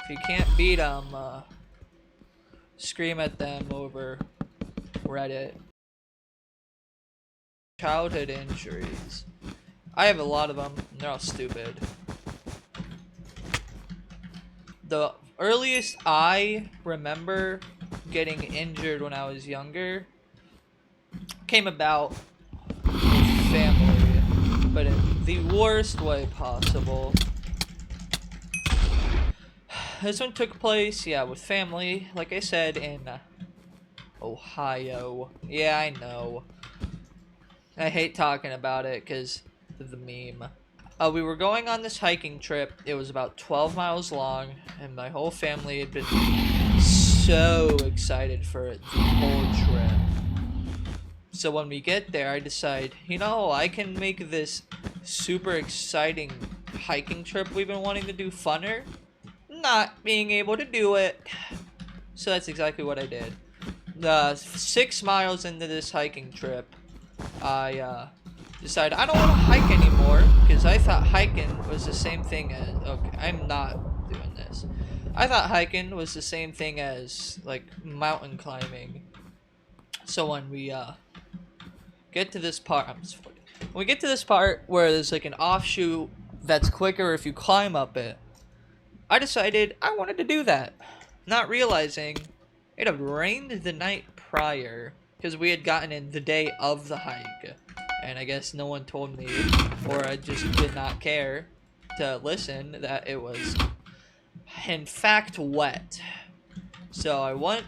If you can't beat them, scream at them over Reddit. Childhood injuries. I have a lot of them, and they're all stupid. The earliest I remember getting injured when I was younger came about with family, but in the worst way possible. This one took place, yeah, with family, like I said, in Ohio. Yeah, I know. I hate talking about it because of the meme. We were going on this hiking trip. It was about 12 miles long, and my whole family had been so excited for it the whole trip. So when we get there, I decide, I can make this super exciting hiking trip we've been wanting to do funner, not being able to do it. So that's exactly what I did. 6 miles into this hiking trip, I decided I don't want to hike anymore because I thought hiking was the same thing as. Okay, I'm not doing this. I thought hiking was the same thing as like mountain climbing. So when we get to this part, when we get to this part where there's like an offshoot that's quicker if you climb up it, I decided I wanted to do that, not realizing it had rained the night prior because we had gotten in the day of the hike. And I guess no one told me, or I just did not care to listen, that it was in fact wet. So I went,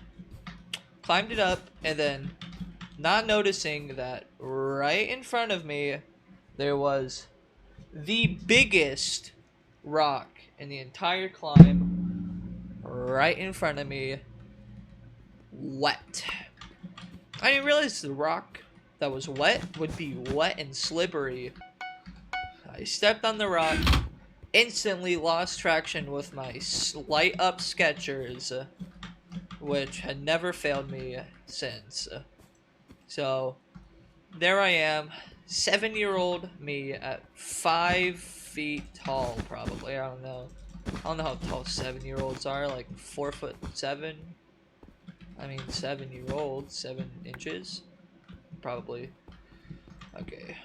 climbed it up, and then not noticing that right in front of me there was the biggest rock in the entire climb right in front of me, wet. I didn't realize the rock that was wet would be wet and slippery. I stepped on the rock, instantly lost traction with my light up Skechers, which had never failed me since. So there I am, 7-year-old me at 5 feet tall, probably. I don't know. I don't know how tall 7-year-olds are, like 4'7". I mean, 7-year-old, 7 inches, probably. Okay.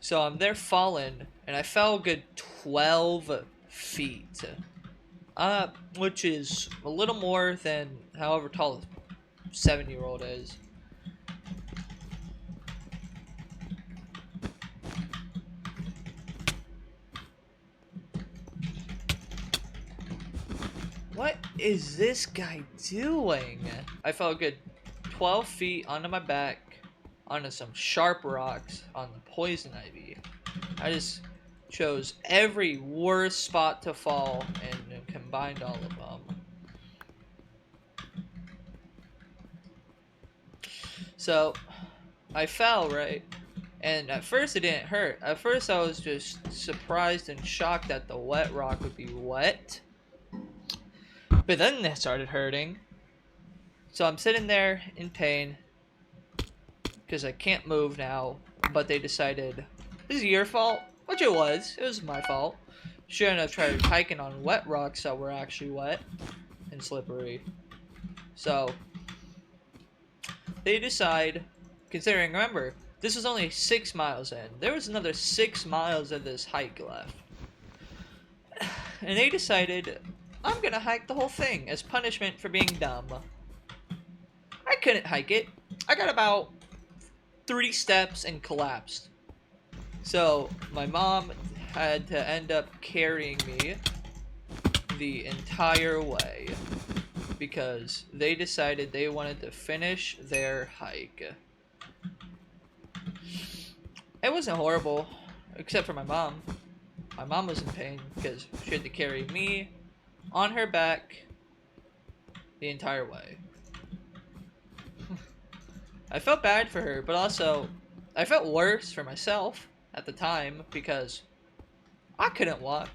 So I'm there falling, and I fell a good 12 feet. Which is a little more than however tall a 7-year-old is. What is this guy doing? I fell a good 12 feet onto my back, onto some sharp rocks on the poison ivy. I just chose every worst spot to fall and combined all of them. So I fell, right? And at first it didn't hurt. At first I was just surprised and shocked that the wet rock would be wet. But then it started hurting. So I'm sitting there in pain because I can't move now. But they decided, this is your fault. Which it was. It was my fault. Shouldn't have tried hiking on wet rocks that were actually wet and slippery. So they decide, considering, remember, this was only 6 miles in. There was another 6 miles of this hike left. And they decided, I'm gonna hike the whole thing as punishment for being dumb. I couldn't hike it. I got about 3 steps and collapsed. So my mom had to end up carrying me the entire way because they decided they wanted to finish their hike. It wasn't horrible, except for my mom. My mom was in pain because she had to carry me on her back the entire way. I felt bad for her, but also I felt worse for myself at the time because I couldn't walk.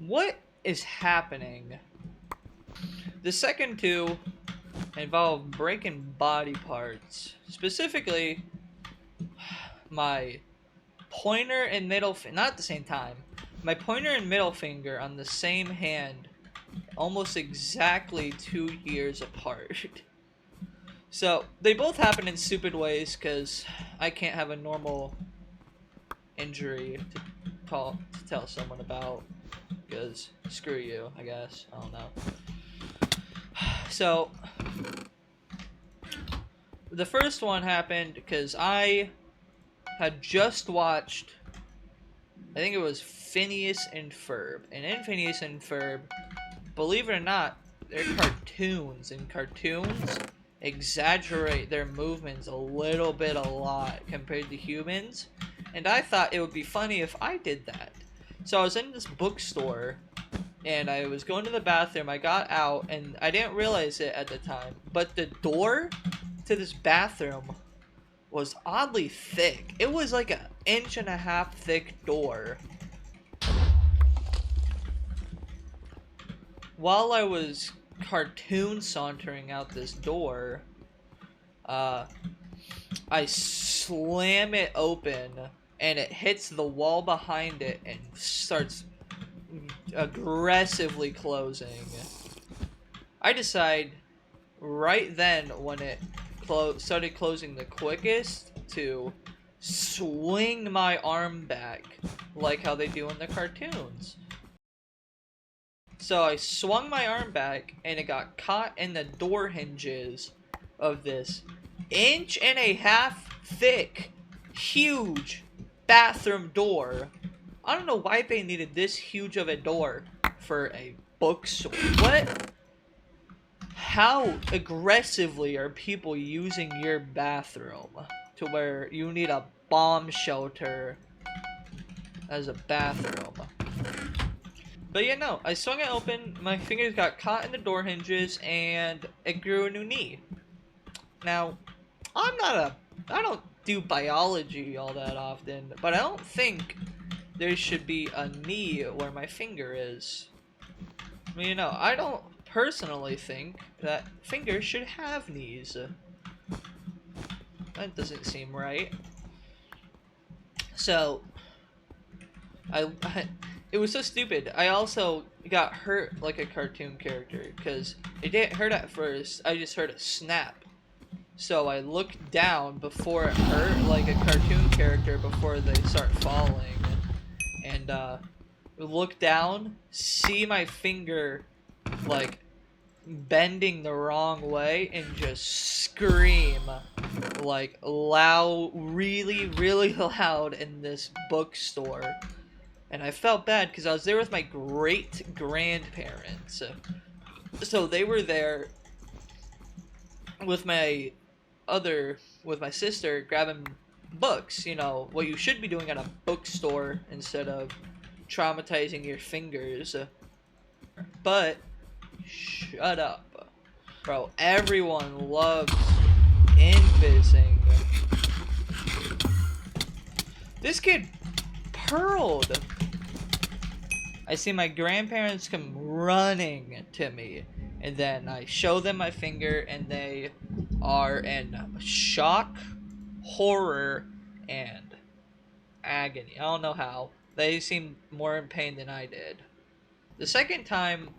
what is happening? The second two involve breaking body parts. Specifically, my pointer and middle finger, not at the same time. My pointer and middle finger on the same hand, almost exactly 2 years apart. So, they both happen in stupid ways because I can't have a normal injury to tell someone about. Because screw you, I guess. I don't know. So, the first one happened because I had just watched, I think it was Phineas and Ferb. And in Phineas and Ferb, believe it or not, they're cartoons. And cartoons exaggerate their movements a lot compared to humans. And I thought it would be funny if I did that. So I was in this bookstore and I was going to the bathroom. I got out and I didn't realize it at the time, but the door to this bathroom was oddly thick. It was like an 1.5 inch thick door. While I was cartoon sauntering out this door, I slam it open and it hits the wall behind it and starts aggressively closing. I decide right then when it started closing the quickest to swing my arm back like how they do in the cartoons. So I swung my arm back and it got caught in the door hinges of this 1.5 inch thick, huge bathroom door. I don't know why they needed this huge of a door for a bookstore. What? How aggressively are people using your bathroom to where you need a bomb shelter as a bathroom? But yeah, no, I swung it open, my fingers got caught in the door hinges, and it grew a new knee. Now, I don't do biology all that often, but I don't think there should be a knee where my finger is. I mean, I don't personally think that fingers should have knees. That doesn't seem right. So, it was so stupid. I also got hurt like a cartoon character because it didn't hurt at first. I just heard a snap. So I looked down before it hurt like a cartoon character before they start falling. And look down, see my finger like bending the wrong way and just scream like loud, really loud in this bookstore. And I felt bad because I was there with my great grandparents. So they were there with my sister grabbing books, what you should be doing at a bookstore instead of traumatizing your fingers. But shut up. Bro, everyone loves invising. This kid purled. I see my grandparents come running to me, and then I show them my finger, and they are in shock, horror, and agony. I don't know how. They seemed more in pain than I did. The second time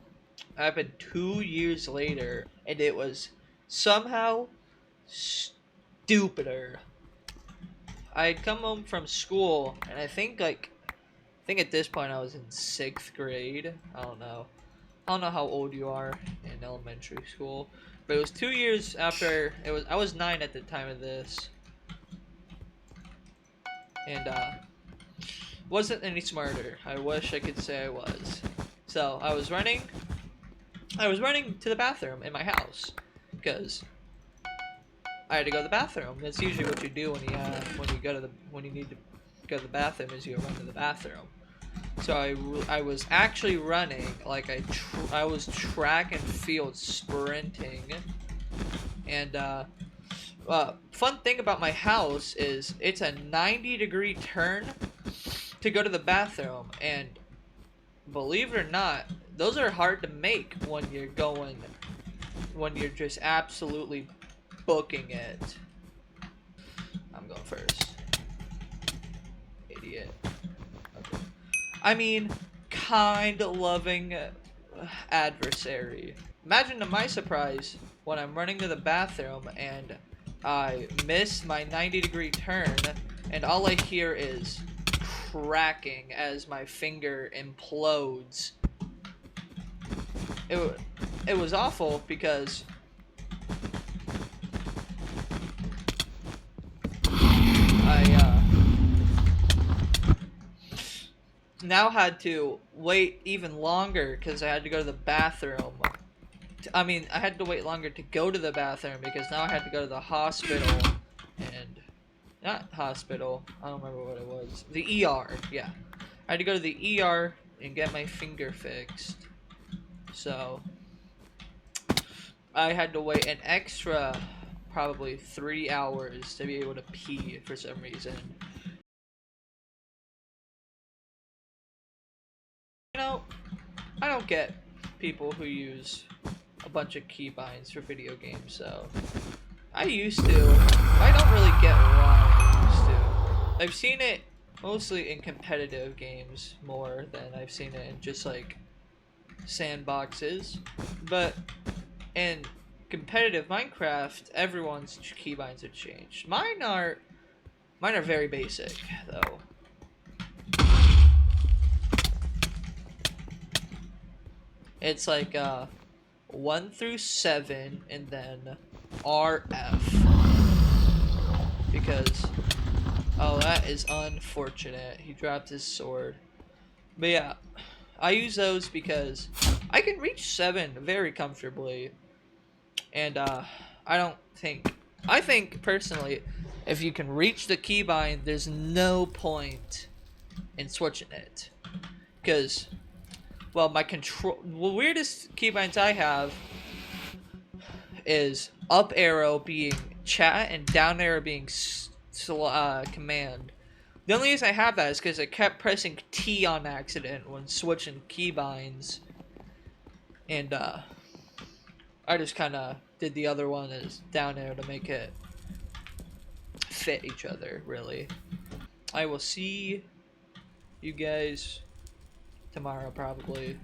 happened 2 years later, and it was somehow stupider. I had come home from school, and I think at this point I was in 6th grade. I don't know how old you are in elementary school, but it was 2 years after I was 9 at the time of this, and wasn't any smarter. I wish I could say I was. So I was running to the bathroom in my house because I had to go to the bathroom. That's usually what you do when you need to go to the bathroom, is you run to the bathroom. So I was actually running, like I was track and field sprinting. And fun thing about my house is it's a 90-degree turn to go to the bathroom, and believe it or not, those are hard to make when you're just absolutely booking it. I'm going first. Idiot. Okay. I mean, kind of loving adversary. Imagine to my surprise when I'm running to the bathroom and I miss my 90-degree turn and all I hear is cracking as my finger implodes. It was awful because I now had to wait even longer because I had to go to the bathroom. I mean, I had to wait longer to go to the bathroom because now I had to go to the hospital and not hospital. I don't remember what it was. The ER. Yeah, I had to go to the ER and get my finger fixed. So I had to wait an extra probably 3 hours to be able to pee for some reason. You know, I don't get people who use a bunch of keybinds for video games, so I used to. I don't really get why I used to. I've seen it mostly in competitive games more than I've seen it in just like sandboxes. But in competitive Minecraft, everyone's keybinds have changed. Mine are very basic though. It's like 1 through 7 and then RF. Because oh, that is unfortunate. He dropped his sword. But yeah, I use those because I can reach 7 very comfortably. And I think personally, if you can reach the keybind, there's no point in switching it. Because, well, the weirdest keybinds I have is up arrow being chat and down arrow being command. The only reason I have that is because I kept pressing T on accident when switching keybinds. And, I just kind of did the other one as down arrow to make it fit each other, really. I will see you guys tomorrow, probably.